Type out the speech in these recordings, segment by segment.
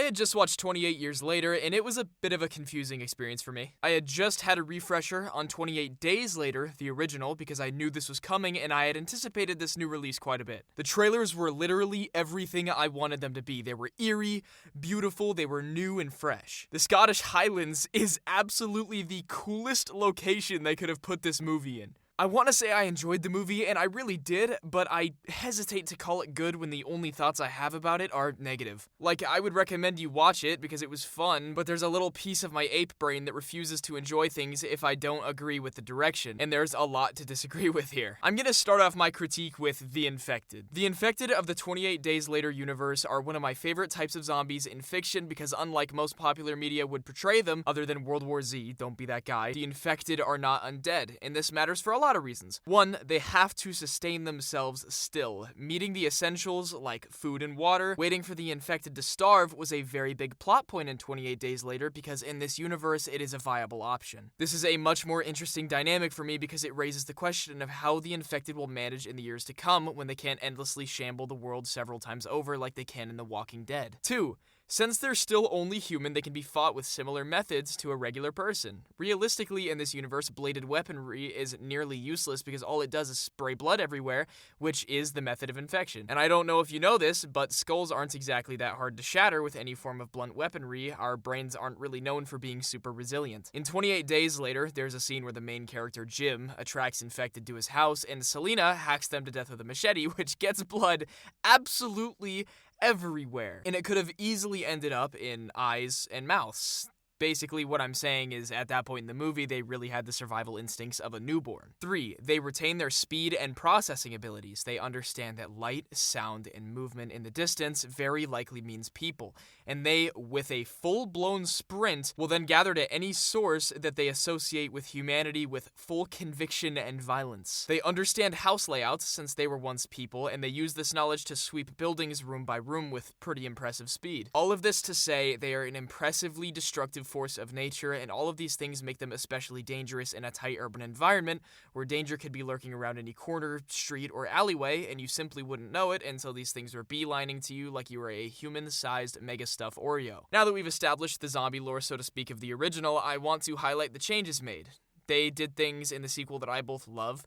had just watched 28 Years Later, and it was a bit of a confusing experience for me. I had just had a refresher on 28 Days Later, the original, because I knew this was coming and I had anticipated this new release quite a bit. The trailers were literally everything I wanted them to be. They were eerie, beautiful, they were new and fresh. The Scottish Highlands is absolutely the coolest location they could have put this movie in. I want to say I enjoyed the movie, and I really did, but I hesitate to call it good when the only thoughts I have about it are negative. Like, I would recommend you watch it because it was fun, but there's a little piece of my ape brain that refuses to enjoy things if I don't agree with the direction, and there's a lot to disagree with here. I'm gonna start off my critique with The Infected. The Infected of the 28 Days Later universe are one of my favorite types of zombies in fiction because unlike most popular media would portray them, other than World War Z, don't be that guy, the Infected are not undead, and this matters for a lot of reasons. One, they have to sustain themselves still. Meeting the essentials like food and water, waiting for the infected to starve was a very big plot point in 28 Days Later because in this universe it is a viable option. This is a much more interesting dynamic for me because it raises the question of how the infected will manage in the years to come when they can't endlessly shamble the world several times over like they can in The Walking Dead. 2. Since they're still only human, they can be fought with similar methods to a regular person. Realistically, in this universe, bladed weaponry is nearly useless because all it does is spray blood everywhere, which is the method of infection. And I don't know if you know this, but skulls aren't exactly that hard to shatter with any form of blunt weaponry. Our brains aren't really known for being super resilient. In 28 Days Later, there's a scene where the main character, Jim, attracts infected to his house, and Selena hacks them to death with a machete, which gets blood absolutely everywhere. And it could have easily ended up in eyes and mouths. Basically, what I'm saying is, at that point in the movie, they really had the survival instincts of a newborn. 3. They retain their speed and processing abilities. They understand that light, sound, and movement in the distance very likely means people, and they, with a full-blown sprint, will then gather to any source that they associate with humanity with full conviction and violence. They understand house layouts, since they were once people, and they use this knowledge to sweep buildings room by room with pretty impressive speed. All of this to say, they are an impressively destructive force of nature, and all of these things make them especially dangerous in a tight urban environment where danger could be lurking around any corner, street, or alleyway, and you simply wouldn't know it until these things were beelining to you like you were a human-sized mega stuff Oreo. Now that we've established the zombie lore, so to speak, of the original, I want to highlight the changes made. They did things in the sequel that I both love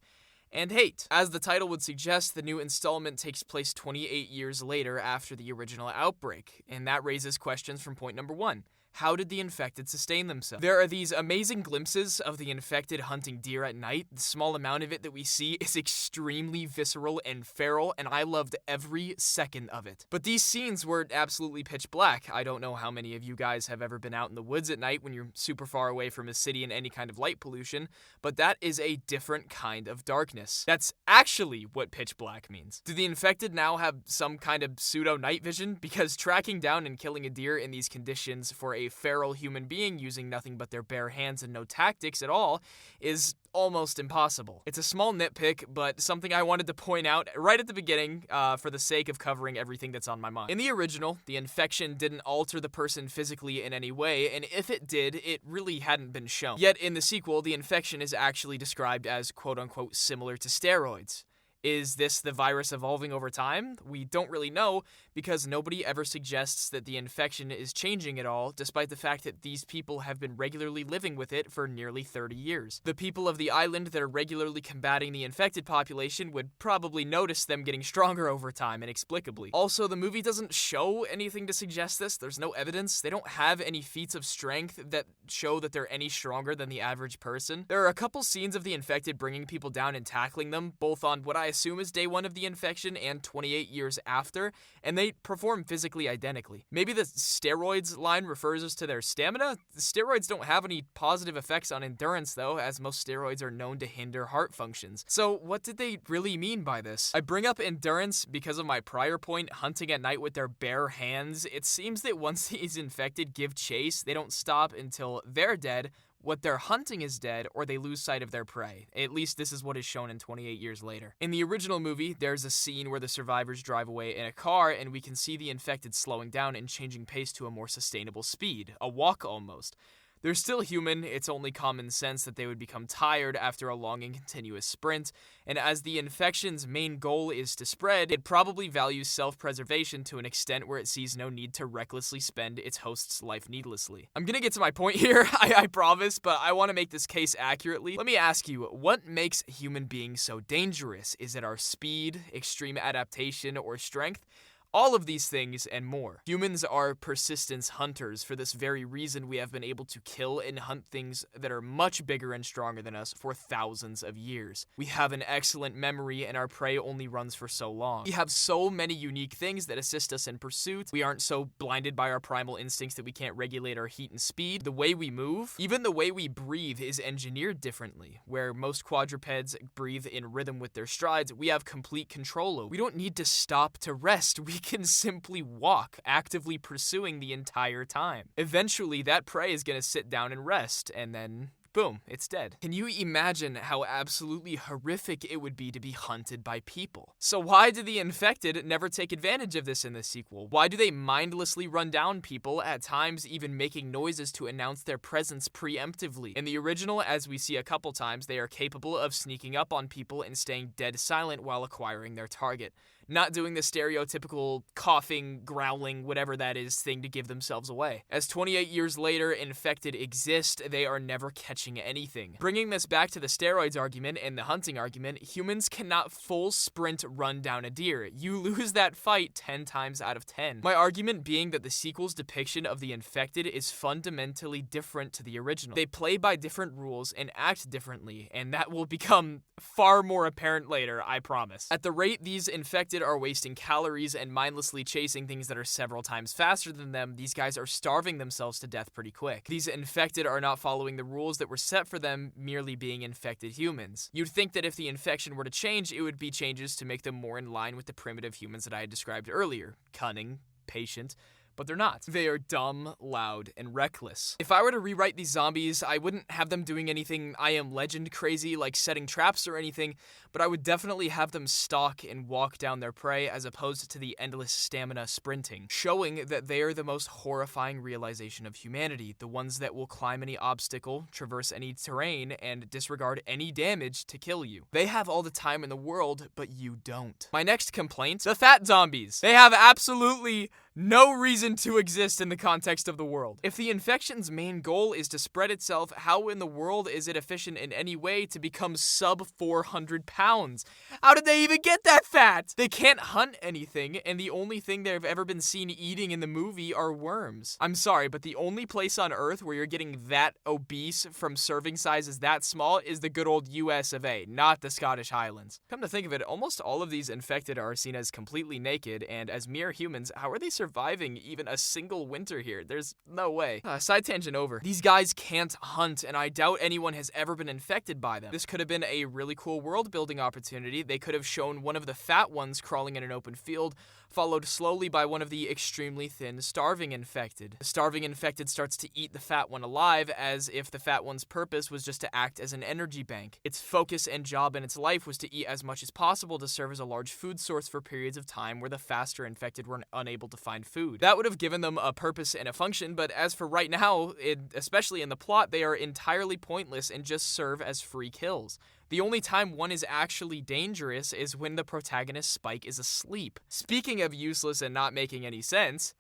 and hate. As the title would suggest, the new installment takes place 28 years later after the original outbreak, and that raises questions from point number 1. How did the infected sustain themselves? There are these amazing glimpses of the infected hunting deer at night. The small amount of it that we see is extremely visceral and feral, and I loved every second of it. But these scenes were absolutely pitch black. I don't know how many of you guys have ever been out in the woods at night when you're super far away from a city and any kind of light pollution, but that is a different kind of darkness. That's actually what pitch black means. Do the infected now have some kind of pseudo night vision? Because tracking down and killing a deer in these conditions for a feral human being using nothing but their bare hands and no tactics at all is almost impossible. It's a small nitpick, but something I wanted to point out right at the beginning for the sake of covering everything that's on my mind. In the original, the infection didn't alter the person physically in any way, and if it did, it really hadn't been shown. Yet in the sequel, the infection is actually described as quote-unquote similar to steroids. Is this the virus evolving over time? We don't really know because nobody ever suggests that the infection is changing at all, despite the fact that these people have been regularly living with it for nearly 30 years. The people of the island that are regularly combating the infected population would probably notice them getting stronger over time inexplicably. Also, the movie doesn't show anything to suggest this. There's no evidence. They don't have any feats of strength that show that they're any stronger than the average person. There are a couple scenes of the infected bringing people down and tackling them, both on what I assume is day 1 of the infection and 28 years after, and they perform physically identically. Maybe the steroids line refers us to their stamina? The steroids don't have any positive effects on endurance though, as most steroids are known to hinder heart functions. So what did they really mean by this? I bring up endurance because of my prior point, hunting at night with their bare hands. It seems that once these infected give chase, they don't stop until they're dead, what they're hunting is dead, or they lose sight of their prey. At least this is what is shown in 28 years later. In the original movie, there's a scene where the survivors drive away in a car, and we can see the infected slowing down and changing pace to a more sustainable speed, a walk almost. They're still human, it's only common sense that they would become tired after a long and continuous sprint, and as the infection's main goal is to spread, it probably values self-preservation to an extent where it sees no need to recklessly spend its host's life needlessly. I'm gonna get to my point here, I promise, but I want to make this case accurately. Let me ask you, what makes human beings so dangerous? Is it our speed, extreme adaptation, or strength? All of these things and more. Humans are persistence hunters. For this very reason, we have been able to kill and hunt things that are much bigger and stronger than us for thousands of years. We have an excellent memory, and our prey only runs for so long. We have so many unique things that assist us in pursuit. We aren't so blinded by our primal instincts that we can't regulate our heat and speed. The way we move, even the way we breathe, is engineered differently. Where most quadrupeds breathe in rhythm with their strides, we have complete control over. We don't need to stop to rest. We can simply walk, actively pursuing the entire time. Eventually, that prey is gonna sit down and rest, and then boom, it's dead. Can you imagine how absolutely horrific it would be to be hunted by people? So why do the infected never take advantage of this in the sequel? Why do they mindlessly run down people, at times even making noises to announce their presence preemptively? In the original, as we see a couple times, they are capable of sneaking up on people and staying dead silent while acquiring their target. Not doing the stereotypical coughing, growling, whatever that is thing to give themselves away. As 28 years later, infected exist, they are never catching anything. Bringing this back to the steroids argument and the hunting argument, humans cannot full sprint run down a deer. You lose that fight 10 times out of 10. My argument being that the sequel's depiction of the infected is fundamentally different to the original. They play by different rules and act differently, and that will become far more apparent later, I promise. At the rate these infected are wasting calories and mindlessly chasing things that are several times faster than them, these guys are starving themselves to death pretty quick. These infected are not following the rules that were set for them, merely being infected humans. You'd think that if the infection were to change, it would be changes to make them more in line with the primitive humans that I had described earlier. Cunning, patient, but they're not. They are dumb, loud, and reckless. If I were to rewrite these zombies, I wouldn't have them doing anything I Am Legend crazy like setting traps or anything, but I would definitely have them stalk and walk down their prey as opposed to the endless stamina sprinting, showing that they are the most horrifying realization of humanity, the ones that will climb any obstacle, traverse any terrain, and disregard any damage to kill you. They have all the time in the world, but you don't. My next complaint, the fat zombies. They have absolutely no reason to exist in the context of the world. If the infection's main goal is to spread itself, how in the world is it efficient in any way to become sub 400 pounds? How did they even get that fat? They can't hunt anything, and the only thing they've ever been seen eating in the movie are worms. I'm sorry, but the only place on Earth where you're getting that obese from serving sizes that small is the good old US of A, not the Scottish Highlands. Come to think of it, almost all of these infected are seen as completely naked, and as mere humans, how are they surviving even a single winter here? There's no way. Side tangent over. These guys can't hunt, and I doubt anyone has ever been infected by them. This could have been a really cool world building opportunity. They could have shown one of the fat ones crawling in an open field, followed slowly by one of the extremely thin starving infected. The starving infected starts to eat the fat one alive, as if the fat one's purpose was just to act as an energy bank. Its focus and job in its life was to eat as much as possible to serve as a large food source for periods of time where the faster infected were unable to find food. That would have given them a purpose and a function, but as for right now, especially in the plot, they are entirely pointless and just serve as free kills. The only time one is actually dangerous is when the protagonist Spike is asleep. Speaking of useless and not making any sense,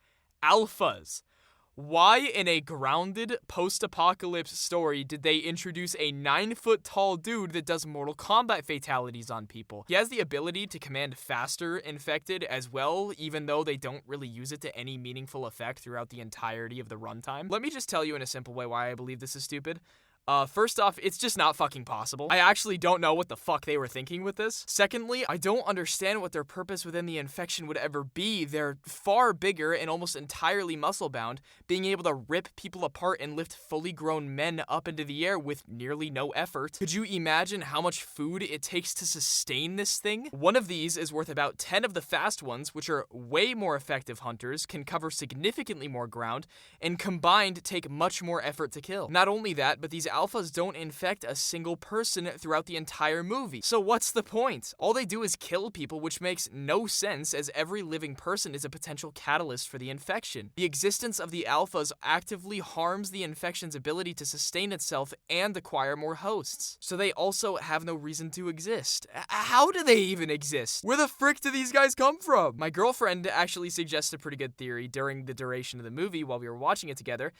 alphas. Why in a grounded post-apocalypse story did they introduce a 9-foot-tall dude that does Mortal Kombat fatalities on people? He has the ability to command faster infected as well, even though they don't really use it to any meaningful effect throughout the entirety of the runtime. Let me just tell you in a simple way why I believe this is stupid. First off, it's just not fucking possible. I actually don't know what the fuck they were thinking with this. Secondly, I don't understand what their purpose within the infection would ever be. They're far bigger and almost entirely muscle-bound, being able to rip people apart and lift fully grown men up into the air with nearly no effort. Could you imagine how much food it takes to sustain this thing? One of these is worth about 10 of the fast ones, which are way more effective hunters, can cover significantly more ground, and combined take much more effort to kill. Not only that, but these alphas don't infect a single person throughout the entire movie. So what's the point? All they do is kill people, which makes no sense as every living person is a potential catalyst for the infection. The existence of the alphas actively harms the infection's ability to sustain itself and acquire more hosts. So they also have no reason to exist. How do they even exist? Where the frick do these guys come from? My girlfriend actually suggested a pretty good theory during the duration of the movie while we were watching it together.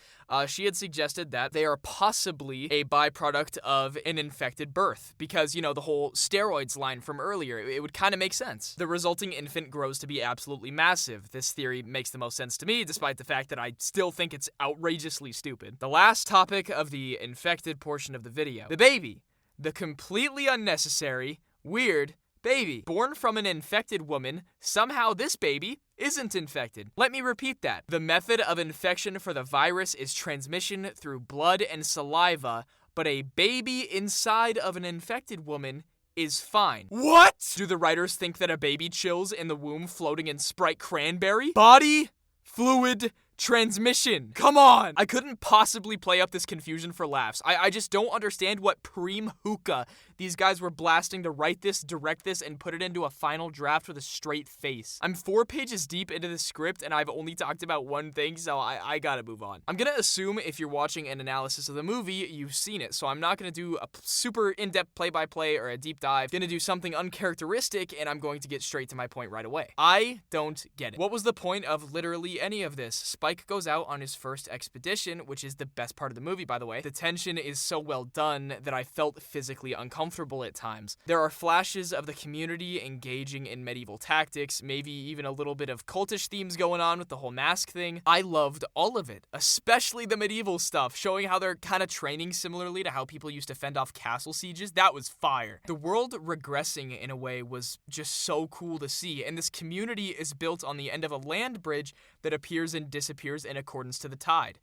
She had suggested that they are possibly a byproduct of an infected birth because, you know, the whole steroids line from earlier, it would kind of make sense. The resulting infant grows to be absolutely massive. This theory makes the most sense to me, despite the fact that I still think it's outrageously stupid. The last topic of the infected portion of the video. The baby. The completely unnecessary, weird baby. Born from an infected woman, somehow this baby isn't infected. Let me repeat that. The method of infection for the virus is transmission through blood and saliva, but a baby inside of an infected woman is fine. What? Do the writers think that a baby chills in the womb floating in Sprite cranberry? Body fluid transmission. Come on! I couldn't possibly play up this confusion for laughs. I just don't understand what preem hookah these guys were blasting to write this, direct this, and put it into a final draft with a straight face. I'm 4 pages deep into the script, and I've only talked about one thing, so I gotta move on. I'm gonna assume if you're watching an analysis of the movie, you've seen it, so I'm not gonna do a super in-depth play-by-play or a deep dive. I'm gonna do something uncharacteristic, and I'm going to get straight to my point right away. I don't get it. What was the point of literally any of this? Spike goes out on his first expedition, which is the best part of the movie, by the way. The tension is so well done that I felt physically uncomfortable at times. There are flashes of the community engaging in medieval tactics, maybe even a little bit of cultish themes going on with the whole mask thing. I loved all of it, especially the medieval stuff, showing how they're kind of training similarly to how people used to fend off castle sieges. That was fire. The world regressing in a way was just so cool to see, and this community is built on the end of a land bridge that appears and disappears in accordance to the tide.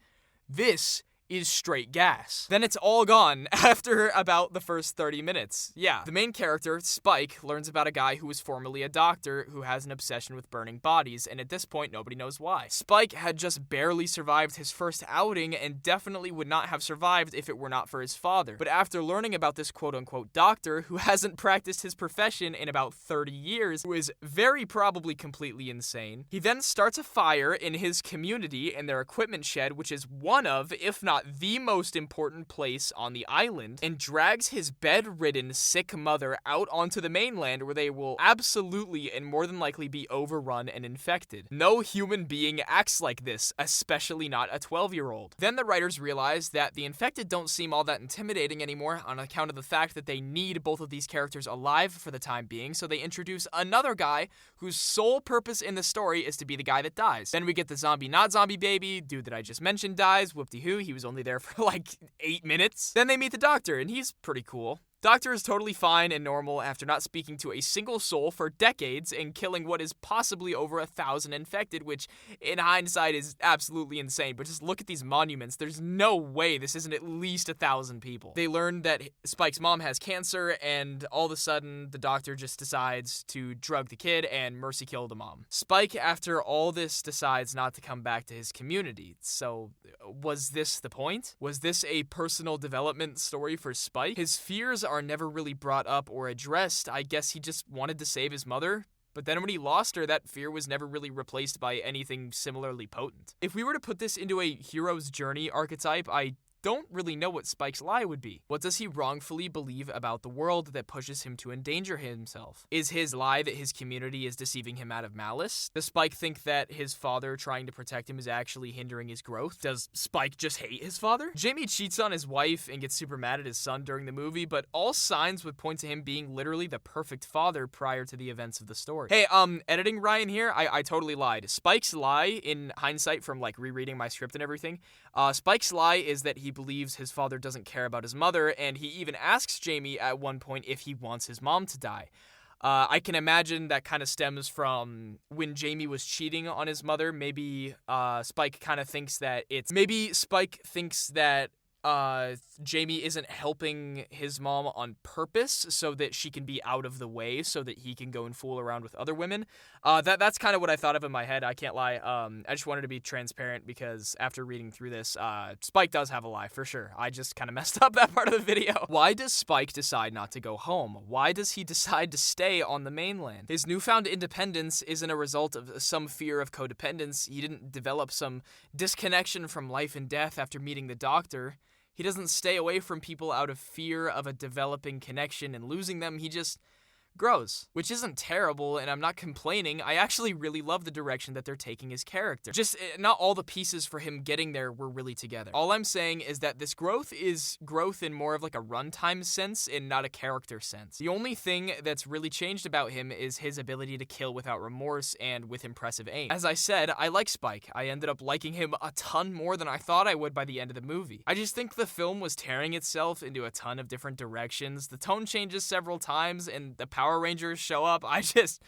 This is straight gas. Then it's all gone after about the first 30 minutes. Yeah, the main character, Spike, learns about a guy who was formerly a doctor who has an obsession with burning bodies, and at this point, nobody knows why. Spike had just barely survived his first outing and definitely would not have survived if it were not for his father. But after learning about this quote-unquote doctor who hasn't practiced his profession in about 30 years, who is very probably completely insane, he then starts a fire in his community in their equipment shed, which is one of, if not the most important place on the island, and drags his bedridden, sick mother out onto the mainland where they will absolutely and more than likely be overrun and infected. No human being acts like this, especially not a 12-year-old. Then the writers realize that the infected don't seem all that intimidating anymore on account of the fact that they need both of these characters alive for the time being, so they introduce another guy whose sole purpose in the story is to be the guy that dies. Then we get the zombie not zombie baby, dude that I just mentioned dies, whoop-de-hoo, he was only there for like 8 minutes. Then they meet the doctor, and he's pretty cool. Doctor is totally fine and normal after not speaking to a single soul for decades and killing what is possibly over 1,000 infected, which in hindsight is absolutely insane. But just look at these monuments. There's no way this isn't at least 1,000 people. They learn that Spike's mom has cancer, and all of a sudden the doctor just decides to drug the kid and mercy kill the mom. Spike, after all this, decides not to come back to his community. So was this the point? Was this a personal development story for Spike? His fears are never really brought up or addressed. I guess he just wanted to save his mother. But then when he lost her, that fear was never really replaced by anything similarly potent. If we were to put this into a hero's journey archetype, I don't really know what Spike's lie would be. What does he wrongfully believe about the world that pushes him to endanger himself? Is his lie that his community is deceiving him out of malice? Does Spike think that his father trying to protect him is actually hindering his growth? Does Spike just hate his father? Jamie cheats on his wife and gets super mad at his son during the movie, but all signs would point to him being literally the perfect father prior to the events of the story. Hey, editing Ryan here, I totally lied. Spike's lie, in hindsight from like rereading my script and everything, Spike's lie is that he believes his father doesn't care about his mother, and he even asks Jamie at one point if he wants his mom to die. I can imagine that kind of stems from when Jamie was cheating on his mother. Maybe Spike thinks that Jamie isn't helping his mom on purpose so that she can be out of the way so that he can go and fool around with other women. That's kind of what I thought of in my head. I can't lie. I just wanted to be transparent because after reading through this, Spike does have a lie for sure. I just kind of messed up that part of the video. Why does Spike decide not to go home? Why does he decide to stay on the mainland? His newfound independence isn't a result of some fear of codependence. He didn't develop some disconnection from life and death after meeting the doctor. He doesn't stay away from people out of fear of a developing connection and losing them. He just grows, which isn't terrible, and I'm not complaining. I actually really love the direction that they're taking his character. Just not all the pieces for him getting there were really together. All I'm saying is that this growth is growth in more of like a runtime sense and not a character sense. The only thing that's really changed about him is his ability to kill without remorse and with impressive aim. As I said, I like Spike. I ended up liking him a ton more than I thought I would by the end of the movie. I just think the film was tearing itself into a ton of different directions. The tone changes several times and the Power Rangers show up. I just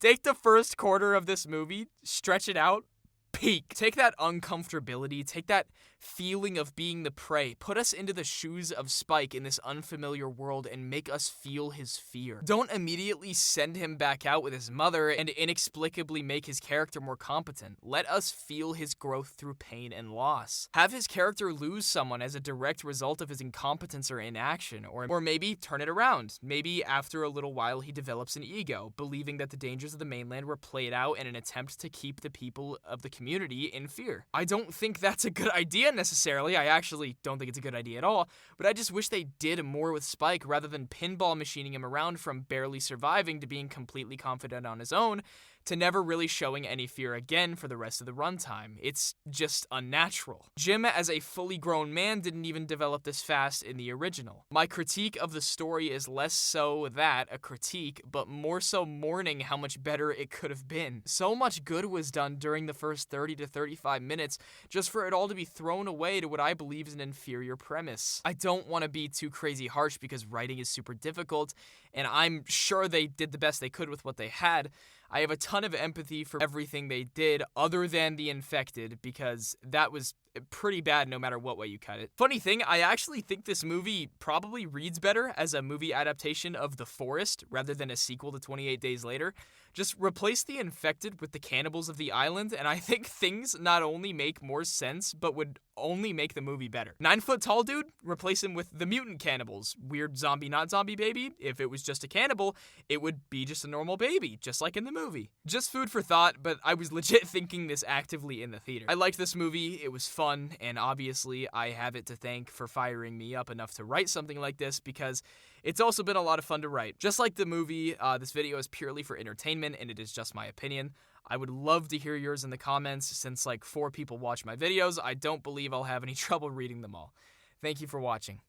take the first quarter of this movie, stretch it out, peak. Take that uncomfortability, take that feeling of being the prey, put us into the shoes of Spike in this unfamiliar world and make us feel his fear. Don't immediately send him back out with his mother and inexplicably make his character more competent. Let us feel his growth through pain and loss. Have his character lose someone as a direct result of his incompetence or inaction, or maybe turn it around. Maybe after a little while he develops an ego, believing that the dangers of the mainland were played out in an attempt to keep the people of the community in fear. I don't think that's a good idea necessarily. I actually don't think it's a good idea at all, but I just wish they did more with Spike rather than pinball machining him around from barely surviving to being completely confident on his own to never really showing any fear again for the rest of the runtime. It's just unnatural. Jim, as a fully grown man, didn't even develop this fast in the original. My critique of the story is less so that a critique, but more so mourning how much better it could have been. So much good was done during the first 30 to 35 minutes just for it all to be thrown away to what I believe is an inferior premise. I don't want to be too crazy harsh because writing is super difficult, and I'm sure they did the best they could with what they had. I have a ton of empathy for everything they did other than the infected because that was pretty bad no matter what way you cut it. Funny thing, I actually think this movie probably reads better as a movie adaptation of The Forest rather than a sequel to 28 Days Later. Just replace the infected with the cannibals of the island, and I think things not only make more sense, but would only make the movie better. 9 foot tall dude, replace him with the mutant cannibals. Weird zombie, not zombie baby. If it was just a cannibal, it would be just a normal baby, just like in the movie. Just food for thought, but I was legit thinking this actively in the theater. I liked this movie, it was fun, and obviously I have it to thank for firing me up enough to write something like this because it's also been a lot of fun to write. Just like the movie, this video is purely for entertainment and it is just my opinion. I would love to hear yours in the comments. Since like 4 people watch my videos, I don't believe I'll have any trouble reading them all. Thank you for watching.